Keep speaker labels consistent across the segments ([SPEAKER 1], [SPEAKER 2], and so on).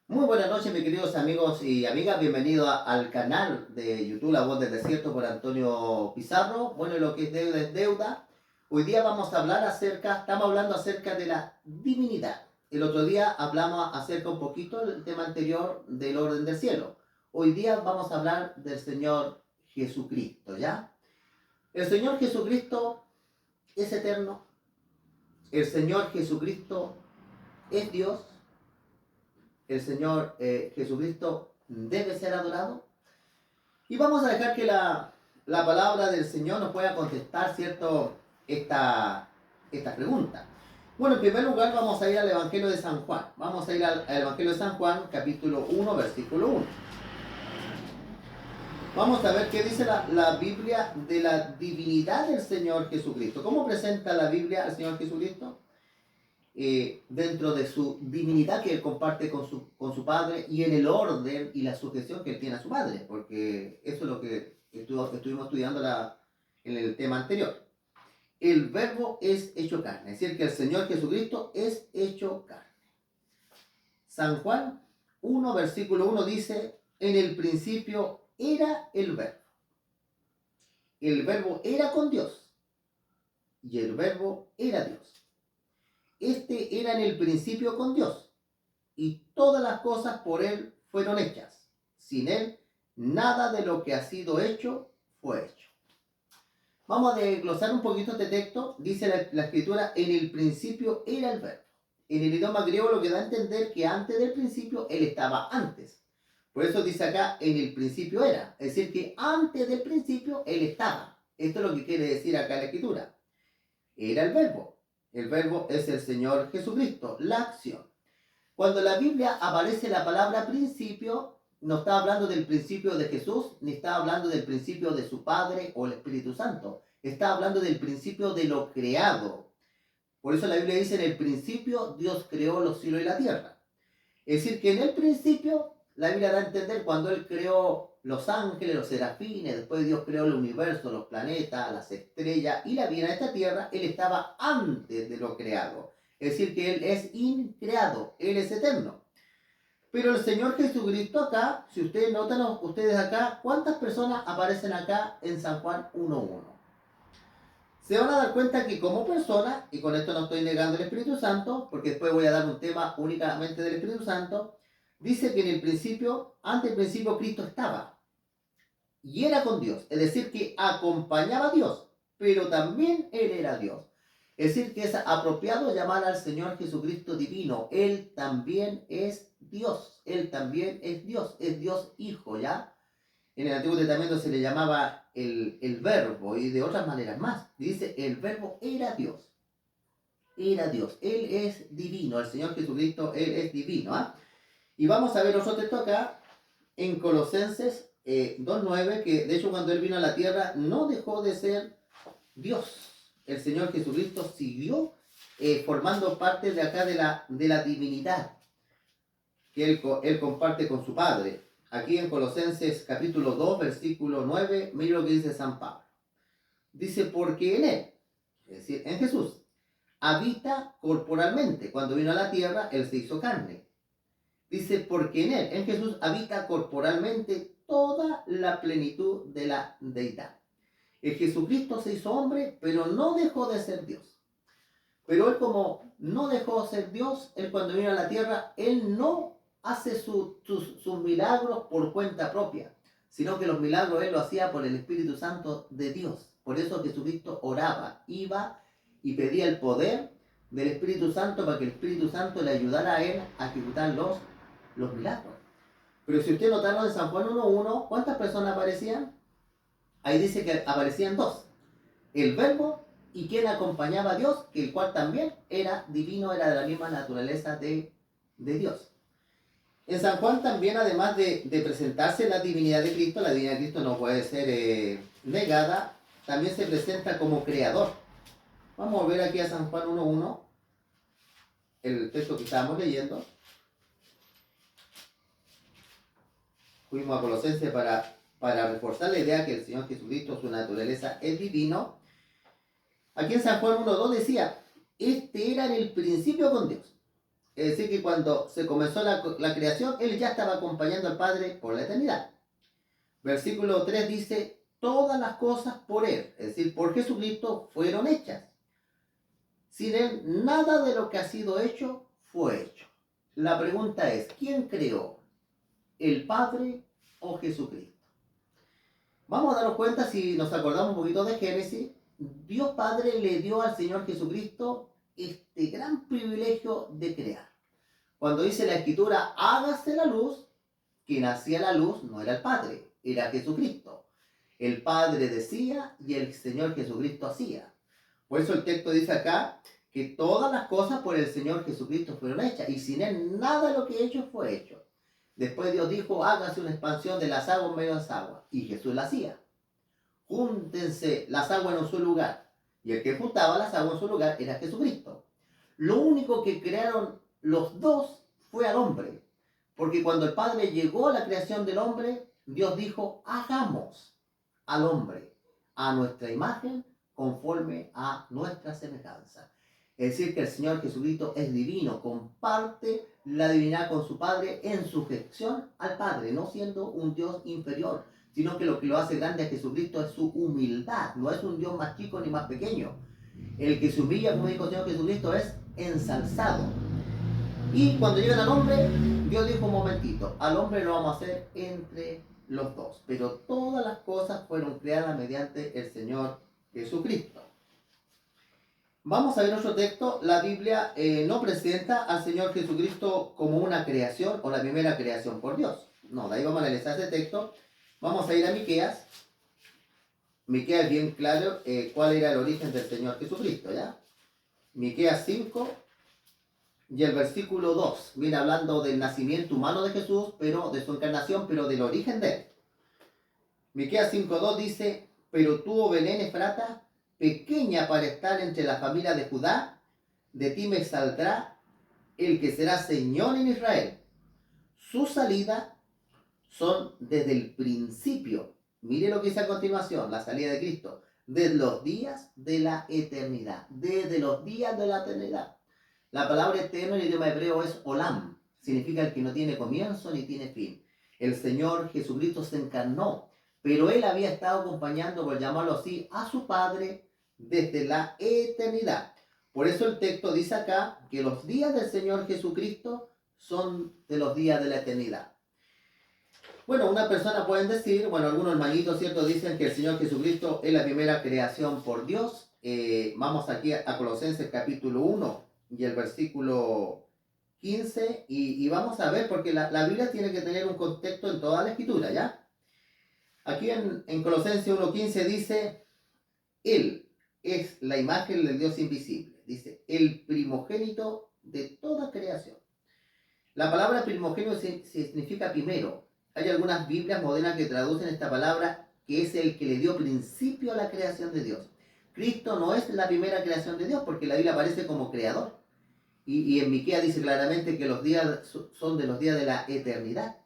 [SPEAKER 1] Muy buenas noches, mis queridos amigos y amigas. Bienvenidos al canal de YouTube La Voz del Desierto por Antonio Pizarro. Bueno, lo que es deuda es deuda. Hoy día estamos hablando acerca de la divinidad. El otro día hablamos acerca un poquito del tema anterior del orden del cielo. Hoy día vamos a hablar del Señor Jesucristo, ¿ya? El Señor Jesucristo es eterno. El Señor Jesucristo es Dios. El Señor Jesucristo debe ser adorado. Y vamos a dejar que la palabra del Señor nos pueda contestar, ¿cierto?, esta pregunta. Bueno, en primer lugar vamos a ir al Evangelio de San Juan. Vamos a ir al Evangelio de San Juan, capítulo 1, versículo 1. Vamos a ver qué dice la Biblia de la divinidad del Señor Jesucristo. ¿Cómo presenta la Biblia al Señor Jesucristo? Dentro de su divinidad que él comparte con su Padre y en el orden y la sujeción que él tiene a su Padre, porque eso es lo que estuvimos estudiando en el tema anterior. El verbo es hecho carne, es decir, que el Señor Jesucristo es hecho carne. San Juan 1, versículo 1 dice, en el principio era el verbo era con Dios y el verbo era Dios. Este era en el principio con Dios, y todas las cosas por Él fueron hechas. Sin Él, nada de lo que ha sido hecho fue hecho. Vamos a desglosar un poquito este texto. Dice la Escritura, en el principio era el verbo. En el idioma griego lo que da a entender que antes del principio Él estaba antes. Por eso dice acá, en el principio era. Es decir, que antes del principio Él estaba. Esto es lo que quiere decir acá la Escritura. Era el verbo. El verbo es el Señor Jesucristo, la acción. Cuando en la Biblia aparece la palabra principio, no está hablando del principio de Jesús, ni está hablando del principio de su Padre o el Espíritu Santo. Está hablando del principio de lo creado. Por eso la Biblia dice, en el principio Dios creó los cielos y la tierra. Es decir, que en el principio, la Biblia da a entender cuando Él creó los ángeles, los serafines, después Dios creó el universo, los planetas, las estrellas y la vida en esta tierra, Él estaba antes de lo creado. Es decir, que Él es increado, Él es eterno. Pero el Señor Jesucristo acá, si ustedes notan, ustedes acá, ¿cuántas personas aparecen acá en San Juan 1.1? Se van a dar cuenta que como persona, y con esto no estoy negando el Espíritu Santo, porque después voy a dar un tema únicamente del Espíritu Santo, dice que en el principio, antes del principio Cristo estaba y era con Dios, es decir, que acompañaba a Dios, pero también Él era Dios. Es decir, que es apropiado llamar al Señor Jesucristo divino. Él también es Dios, Él también es Dios Hijo, ¿ya? En el Antiguo Testamento se le llamaba el verbo y de otras maneras más. Dice, el verbo era Dios. Era Dios. Él es divino. El Señor Jesucristo, Él es divino. ¿Ah? Y vamos a ver otro texto acá en Colosenses 2.9, que de hecho cuando Él vino a la tierra no dejó de ser Dios. El Señor Jesucristo siguió formando parte de acá de la divinidad que él comparte con su Padre. Aquí en Colosenses capítulo 2, versículo 9, mira lo que dice San Pablo. Dice, porque en Él, es decir, en Jesús, habita corporalmente. Cuando vino a la tierra, Él se hizo carne. Dice, porque en Él, en Jesús, habita corporalmente toda la plenitud de la deidad. El Jesucristo se hizo hombre, pero no dejó de ser Dios. Pero Él como no dejó de ser Dios, Él cuando vino a la tierra, Él no hace sus milagros por cuenta propia, sino que los milagros Él lo hacía por el Espíritu Santo de Dios. Por eso Jesucristo oraba, iba y pedía el poder del Espíritu Santo para que el Espíritu Santo le ayudara a Él a ejecutar los milagros. Pero si usted notaron en San Juan 1.1, ¿cuántas personas aparecían? Ahí dice que aparecían dos. El verbo y quien acompañaba a Dios, que el cual también era divino, era de la misma naturaleza de Dios. En San Juan también, además de presentarse la divinidad de Cristo, la divinidad de Cristo no puede ser negada, también se presenta como creador. Vamos a ver aquí a San Juan 1.1, el texto que estábamos leyendo. Fuimos a Colosenses para reforzar la idea que el Señor Jesucristo, su naturaleza es divino. Aquí en San Juan 1.2 decía, este era en el principio con Dios. Es decir, que cuando se comenzó la creación, Él ya estaba acompañando al Padre por la eternidad. Versículo 3 dice, todas las cosas por Él, es decir, por Jesucristo fueron hechas. Sin Él, nada de lo que ha sido hecho fue hecho. La pregunta es, ¿quién creó? ¿El Padre o Jesucristo? Vamos a darnos cuenta, si nos acordamos un poquito de Génesis, Dios Padre le dio al Señor Jesucristo este gran privilegio de crear. Cuando dice la Escritura, hágase la luz, quien hacía la luz no era el Padre, era Jesucristo. El Padre decía y el Señor Jesucristo hacía. Por eso el texto dice acá que todas las cosas por el Señor Jesucristo fueron hechas y sin Él nada de lo que he hecho fue hecho. Después Dios dijo, hágase una expansión de las aguas en medio de las aguas. Y Jesús la hacía. Júntense las aguas en un solo lugar. Y el que juntaba las aguas en su lugar era Jesucristo. Lo único que crearon los dos fue al hombre. Porque cuando el Padre llegó a la creación del hombre, Dios dijo, hagamos al hombre a nuestra imagen conforme a nuestra semejanza. Es decir, que el Señor Jesucristo es divino, comparte la divinidad con su Padre en sujeción al Padre, no siendo un Dios inferior, sino que lo hace grande a Jesucristo es su humildad, no es un Dios más chico ni más pequeño. El que se humilla, como dijo el Señor Jesucristo, es ensalzado. Y cuando llegan al hombre, Dios dijo un momentito, al hombre lo vamos a hacer entre los dos, pero todas las cosas fueron creadas mediante el Señor Jesucristo. Vamos a ver otro texto. La Biblia no presenta al Señor Jesucristo como una creación o la primera creación por Dios. No, de ahí vamos a analizar ese texto. Vamos a ir a Miqueas. Miqueas es bien claro cuál era el origen del Señor Jesucristo, ¿ya? Miqueas 5 y el versículo 2 viene hablando del nacimiento humano de Jesús, pero de su encarnación, pero del origen de él. Miqueas 5:2 dice, pero tú, oh Belén Efrata, pequeña para estar entre la familia de Judá, de ti me saldrá el que será Señor en Israel. Su salida son desde el principio. Mire lo que dice a continuación, la salida de Cristo. Desde los días de la eternidad. Desde los días de la eternidad. La palabra eterno en el idioma hebreo es olam. Significa el que no tiene comienzo ni tiene fin. El Señor Jesucristo se encarnó, pero Él había estado acompañando, por llamarlo así, a su Padre desde la eternidad. Por eso el texto dice acá que los días del Señor Jesucristo son de los días de la eternidad. Bueno, una persona pueden decir, bueno, algunos hermanitos, ¿cierto? Dicen que el Señor Jesucristo es la primera creación por Dios. Vamos aquí a Colosenses capítulo 1 y el versículo 15 y vamos a ver, porque la Biblia tiene que tener un contexto en toda la escritura, ¿ya? Aquí en Colosenses 1:15 dice, Él es la imagen del Dios invisible. Dice, el primogénito de toda creación. La palabra primogénito significa primero. Hay algunas Biblias modernas que traducen esta palabra, que es el que le dio principio a la creación de Dios. Cristo no es la primera creación de Dios, porque la Biblia aparece como creador. Y en Miqueas dice claramente que los días son de los días de la eternidad.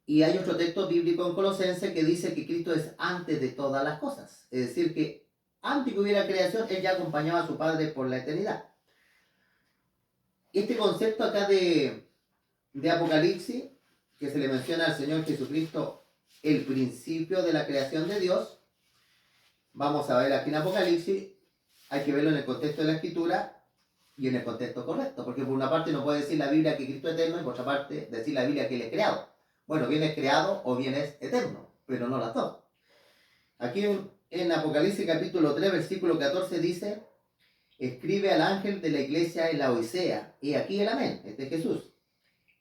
[SPEAKER 1] Y hay otro texto bíblico en Colosenses que dice que Cristo es antes de todas las cosas. Es decir, que antes que hubiera creación, Él ya acompañaba a su Padre por la eternidad. Este concepto acá de Apocalipsis, que se le menciona al Señor Jesucristo, el principio de la creación de Dios, vamos a ver aquí en Apocalipsis, hay que verlo en el contexto de la Escritura y en el contexto correcto, porque por una parte no puede decir la Biblia que Cristo es eterno y por otra parte decir la Biblia que Él es creado. Bueno, bien es creado o bien es eterno, pero no las dos. Aquí en Apocalipsis capítulo 3, versículo 14 dice, escribe al ángel de la iglesia en la Odisea, y aquí el amén, este es Jesús,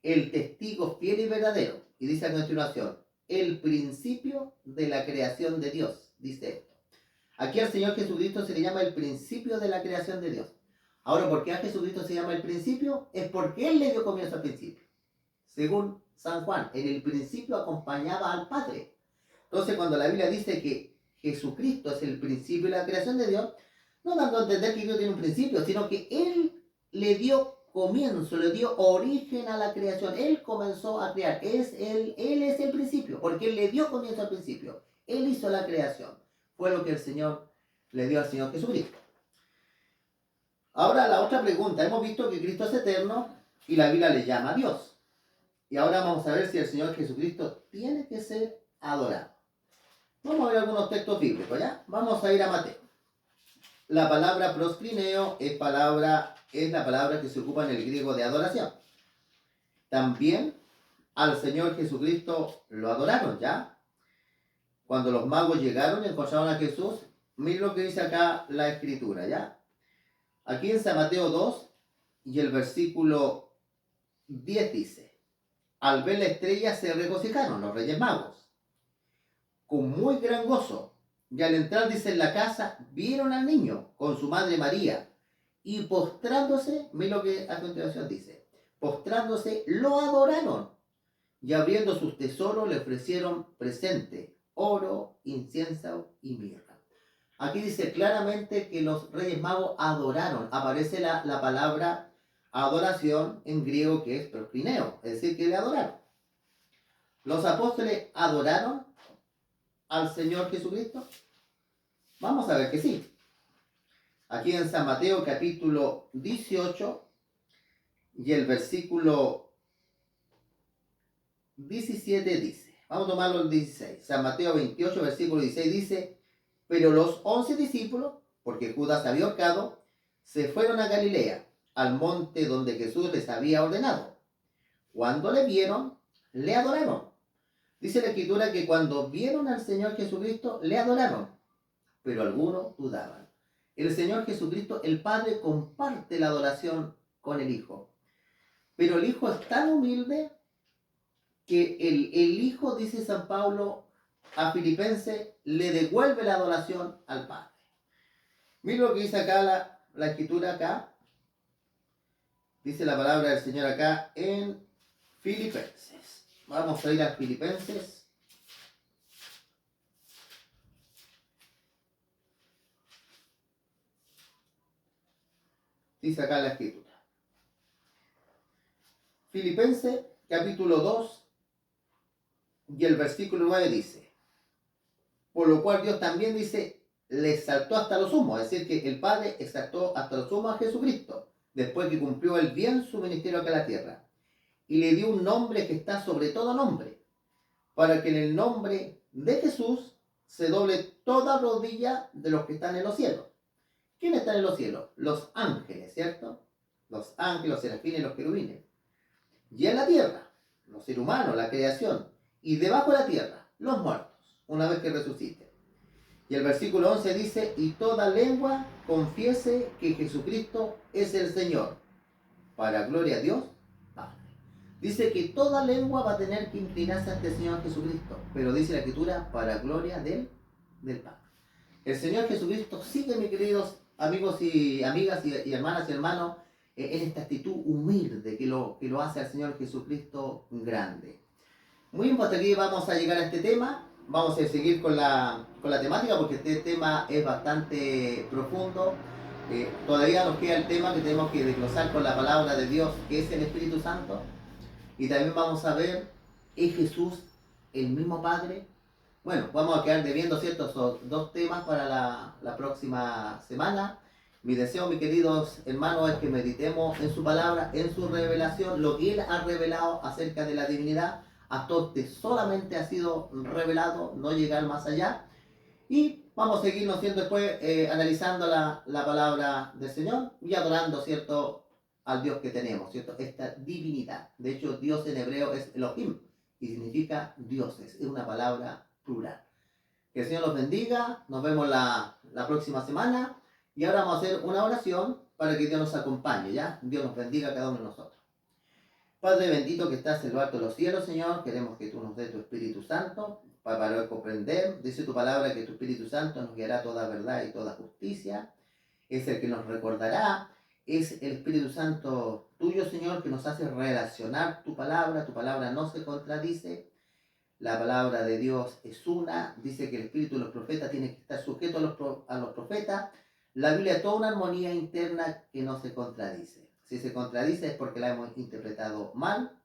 [SPEAKER 1] el testigo fiel y verdadero, y dice a continuación, el principio de la creación de Dios, dice esto. Aquí al Señor Jesucristo se le llama el principio de la creación de Dios. Ahora, ¿por qué a Jesucristo se llama el principio? Es porque Él le dio comienzo al principio. Según San Juan, en el principio acompañaba al Padre. Entonces, cuando la Biblia dice que Jesucristo es el principio de la creación de Dios, no dando a entender que Dios tiene un principio, sino que Él le dio comienzo, le dio origen a la creación. Él comenzó a crear. Él es el principio, porque Él le dio comienzo al principio. Él hizo la creación. Fue lo que el Señor le dio al Señor Jesucristo. Ahora la otra pregunta. Hemos visto que Cristo es eterno, y la Biblia le llama a Dios. Y ahora vamos a ver si el Señor Jesucristo tiene que ser adorado. Vamos a ver algunos textos bíblicos, ¿ya? Vamos a ir a Mateo. La palabra proskrineo es la palabra que se ocupa en el griego de adoración. También al Señor Jesucristo lo adoraron, ¿ya? Cuando los magos llegaron y encontraron a Jesús, miren lo que dice acá la Escritura, ¿ya? Aquí en San Mateo 2 y el versículo 10 dice: al ver la estrella se regocijaron los reyes magos con muy gran gozo, y al entrar, dice, en la casa, vieron al niño con su madre María, y postrándose, miren lo que a continuación dice, postrándose lo adoraron, y abriendo sus tesoros le ofrecieron presente, oro, incienso y mirra. Aquí dice claramente que los reyes magos adoraron. Aparece la palabra adoración en griego, que es proskrineo, es decir, que le adoraron. ¿Los apóstoles adoraron al Señor Jesucristo? Vamos a ver que sí. Aquí en San Mateo capítulo 18 y el versículo 17 dice, vamos a tomarlo el 16, San Mateo 28, versículo 16 dice: pero los 11 discípulos, porque Judas había ahorcado, se fueron a Galilea, al monte donde Jesús les había ordenado. Cuando le vieron, le adoraron. Dice la Escritura que cuando vieron al Señor Jesucristo, le adoraron, pero algunos dudaban. El Señor Jesucristo, el Padre, comparte la adoración con el Hijo. Pero el Hijo es tan humilde que el Hijo, dice San Pablo a Filipenses, le devuelve la adoración al Padre. Mira lo que dice acá la Escritura acá. Dice la palabra del Señor acá en Filipenses. Vamos a ir a Filipenses. Dice acá la Escritura. Filipenses capítulo 2 y el versículo 9 dice: por lo cual Dios también, dice, le exaltó hasta lo sumo. Es decir, que el Padre exaltó hasta lo sumo a Jesucristo, después que cumplió el bien su ministerio acá en la tierra. Y le dio un nombre que está sobre todo nombre, para que en el nombre de Jesús se doble toda rodilla de los que están en los cielos. ¿Quiénes están en los cielos? Los ángeles, ¿cierto? Los ángeles, los serafines, los querubines. Y en la tierra, los seres humanos, la creación. Y debajo de la tierra, los muertos, una vez que resuciten. Y el versículo 11 dice: y toda lengua confiese que Jesucristo es el Señor, para gloria a Dios Padre. Dice que toda lengua va a tener que inclinarse ante el Señor Jesucristo, pero dice la Escritura, para gloria del Padre. El Señor Jesucristo sigue, mis queridos amigos y amigas y hermanas y hermanos, en esta actitud humilde que lo hace al Señor Jesucristo grande. Muy bien, pues hasta aquí vamos a llegar a este tema. Vamos a seguir con la temática, porque este tema es bastante profundo. Todavía nos queda el tema que tenemos que desglosar con la palabra de Dios, que es el Espíritu Santo. Y también vamos a ver, ¿es Jesús el mismo Padre? Bueno, vamos a quedar debiendo, ¿cierto?, esos dos temas para la próxima semana. Mi deseo, mis queridos hermanos, es que meditemos en su palabra, en su revelación, lo que Él ha revelado acerca de la divinidad. Hasta usted solamente ha sido revelado, no llegar más allá. Y vamos a seguirnos, ¿cierto?, después analizando la palabra del Señor y adorando, ¿cierto?, al Dios que tenemos, ¿cierto?, esta divinidad. De hecho, Dios en hebreo es Elohim y significa dioses, es una palabra plural. Que el Señor los bendiga, nos vemos la próxima semana, y ahora vamos a hacer una oración para que Dios nos acompañe, ¿ya? Dios nos bendiga a cada uno de nosotros. Padre bendito que estás en lo alto de los cielos, Señor, queremos que tú nos des tu Espíritu Santo para poder comprender. Dice tu palabra que tu Espíritu Santo nos guiará toda verdad y toda justicia. Es el que nos recordará. Es el Espíritu Santo tuyo, Señor, que nos hace relacionar tu palabra no se contradice. La palabra de Dios es una. Dice que el espíritu de los profetas tiene que estar sujeto a los profetas. La Biblia es toda una armonía interna que no se contradice. Si se contradice es porque la hemos interpretado mal.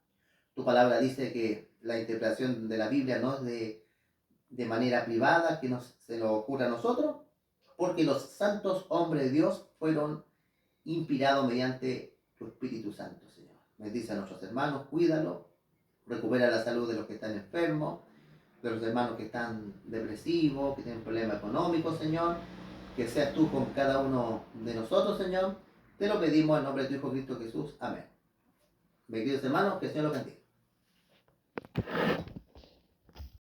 [SPEAKER 1] Tu palabra dice que la interpretación de la Biblia no es de manera privada, que se nos ocurra a nosotros, porque los santos hombres de Dios fueron inspirados mediante tu Espíritu Santo, Señor. Bendice a nuestros hermanos, cuídalos, recupera la salud de los que están enfermos, de los hermanos que están depresivos, que tienen problemas económicos, Señor. Que seas tú con cada uno de nosotros, Señor. Te lo pedimos en nombre de tu Hijo Cristo Jesús. Amén. Mis queridos hermanos, que el Señor los bendiga.